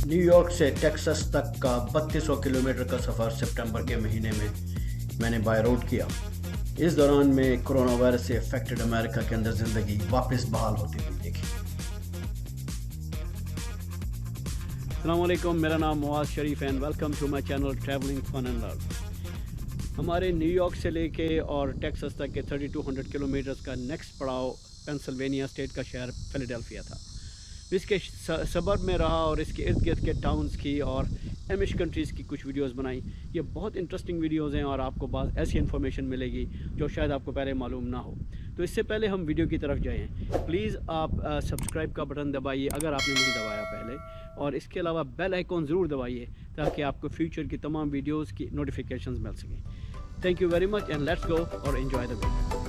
New York से Texas तक का 3200 किलोमीटर का सफ़र सितंबर के महीने में मैंने बाय रोड किया। इस दौरान में कोरोना वायरस से अफेक्टेड अमेरिका के अंदर ज़िंदगी वापस बहाल होती हुई देखी। अस्सलाम वालेकुम, मेरा नाम Muaz Sharif and welcome to my channel travelling fun and learn. हमारे न्यूयॉर्क से लेके और टेक्सास तक के 3200 किलोमीटर्स का नेक्स्ट पड़ाव पेंसिल्वेनिया स्टेट का शहर फिलाडेल्फिया था। इसके सबर्ब में रहा और इसके इर्द गिर्द के टाउन्स की और एमिश कंट्रीज़ की कुछ वीडियोस बनाई। ये बहुत इंटरेस्टिंग वीडियोस हैं और आपको बहुत ऐसी इन्फॉर्मेशन मिलेगी जो शायद आपको पहले मालूम ना हो। तो इससे पहले हम वीडियो की तरफ जाएँ, प्लीज़ आप सब्सक्राइब का बटन दबाइए अगर आपने नहीं दबाया पहले, और इसके अलावा बेल आइकॉन ज़रूर दबाइए ताकि आपको फ्यूचर की तमाम वीडियोज़ की नोटिफिकेशन मिल सकें। Thank you very much and let's go और एंजॉय द वीडियो।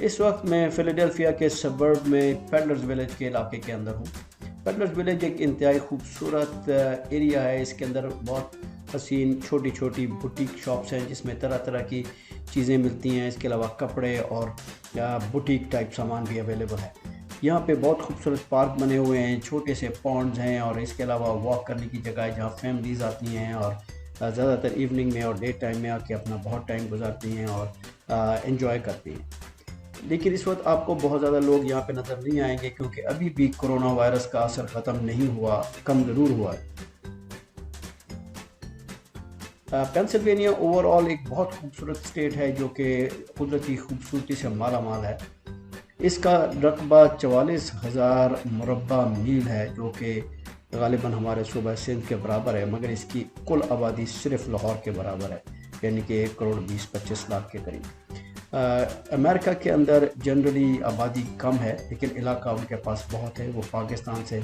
इस वक्त मैं फिलाडेल्फिया के सबर्ब में पेडलर्स विलेज के इलाके के अंदर हूँ। पेडलर्स विलेज एक इंतहाई खूबसूरत एरिया है। इसके अंदर बहुत हसीन छोटी छोटी बुटीक शॉप्स हैं जिसमें तरह तरह की चीज़ें मिलती हैं। इसके अलावा कपड़े और बुटीक टाइप सामान भी अवेलेबल है। यहाँ पे बहुत खूबसूरत पार्क बने हुए हैं, छोटे से पॉन्ड्स हैं और इसके अलावा वॉक करने की जगह है जहाँ फैमिलीज़ आती हैं और ज़्यादातर इवनिंग में और डे टाइम में आके अपना बहुत टाइम गुजारती हैं और एंजॉय करती हैं। लेकिन इस वक्त आपको बहुत ज़्यादा लोग यहाँ पे नज़र नहीं आएंगे क्योंकि अभी भी कोरोना वायरस का असर ख़त्म नहीं हुआ, कम ज़रूर हुआ है। पेंसिल्वेनिया ओवरऑल एक बहुत खूबसूरत स्टेट है जो कि कुदरती खूबसूरती से माला माल है। इसका रकबा 44,000 मुरब्बा मील है जो कि गालिबन हमारे सूबा सिंध के बराबर है, मगर इसकी कुल आबादी सिर्फ लाहौर के बराबर है, यानी कि 1,20,25 लाख के करीब। अमेरिका के अंदर जनरली आबादी कम है लेकिन इलाका उनके पास बहुत है। वो पाकिस्तान से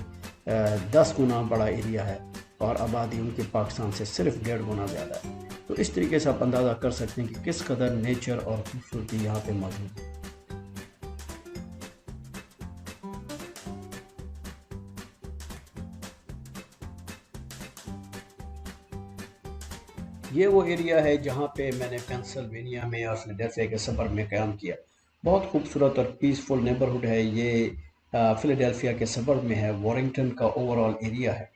10 गुना बड़ा एरिया है और आबादी उनके पाकिस्तान से सिर्फ 1.5 गुना ज़्यादा है। तो इस तरीके से आप अंदाज़ा कर सकते हैं कि किस कदर नेचर और खूबसूरती यहाँ पे मौजूद है। ये वो एरिया है जहाँ पे मैंने पेंसिल्वेनिया में और फिलाडेल्फिया के सबर्ब में क़याम किया। बहुत खूबसूरत और पीसफुल नेबरहुड है ये। फिलाडेल्फिया के सबर्ब में है, वॉरिंगटन का ओवरऑल एरिया है।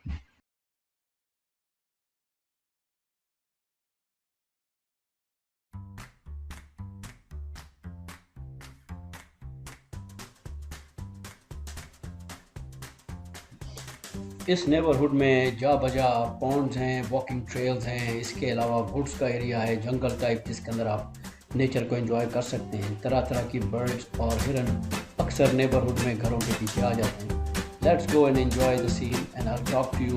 इस नेबरहुड में जा बजा पॉन्ड्स हैं, वॉकिंग ट्रेल्स हैं। इसके अलावा वुड्स का एरिया है, जंगल टाइप, जिसके अंदर आप नेचर को एंजॉय कर सकते हैं। तरह तरह की बर्ड्स और हिरन अक्सर नेबरहुड में घरों के पीछे आ जाते हैं। Let's go and enjoy the scene and I will talk to you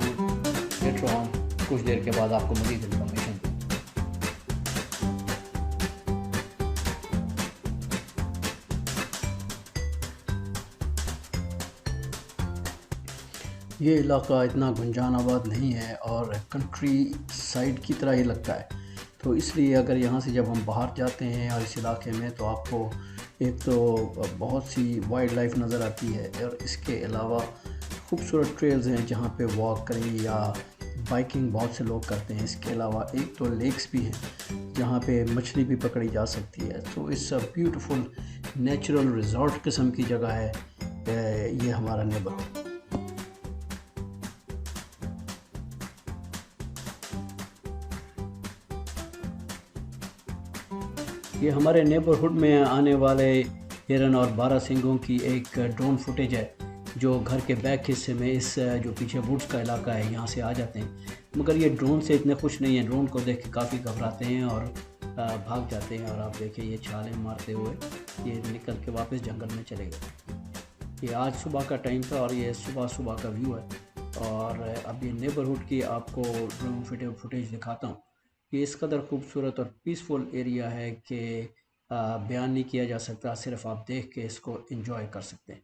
later on. कुछ देर के बाद आपको मज़ीद इन्फॉर्मेशन। ये इलाका इतना गुंजान आबाद नहीं है और कंट्री साइड की तरह ही लगता है, तो इसलिए अगर यहाँ से जब हम बाहर जाते हैं और इस इलाके में तो आपको एक तो बहुत सी वाइल्ड लाइफ नज़र आती है और इसके अलावा खूबसूरत ट्रेल्स हैं जहाँ पे वॉक करें या बाइकिंग बहुत से लोग करते हैं। इसके अलावा एक तो लेक्स भी हैं जहाँ पे मछली भी पकड़ी जा सकती है। तो इस ब्यूटीफुल नेचुरल रिजॉर्ट किस्म की जगह है ये हमारा नेबरहुड। ये हमारे नेबरहुड में आने वाले हिरन और बारहसिंगों की एक ड्रोन फुटेज है जो घर के बैक हिस्से में इस जो पीछे वुड्स का इलाका है यहाँ से आ जाते हैं, मगर ये ड्रोन से इतने खुश नहीं हैं। ड्रोन को देख के काफ़ी घबराते हैं और भाग जाते हैं। और आप देखिए ये छालें मारते हुए ये निकल के वापस जंगल में चले गए। ये आज सुबह का टाइम था और ये सुबह सुबह का व्यू है। और अब ये नेबरहुड की आपको ड्रोन फुटेज दिखाता हूँ। ये इस कदर खूबसूरत और पीसफुल एरिया है कि बयान नहीं किया जा सकता, सिर्फ आप देख के इसको एंजॉय कर सकते हैं।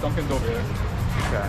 Duncan's over there. Okay.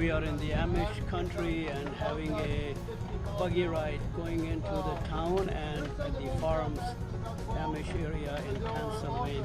We are in the Amish country and having a buggy ride going into the town and the farms, Amish area in Pennsylvania.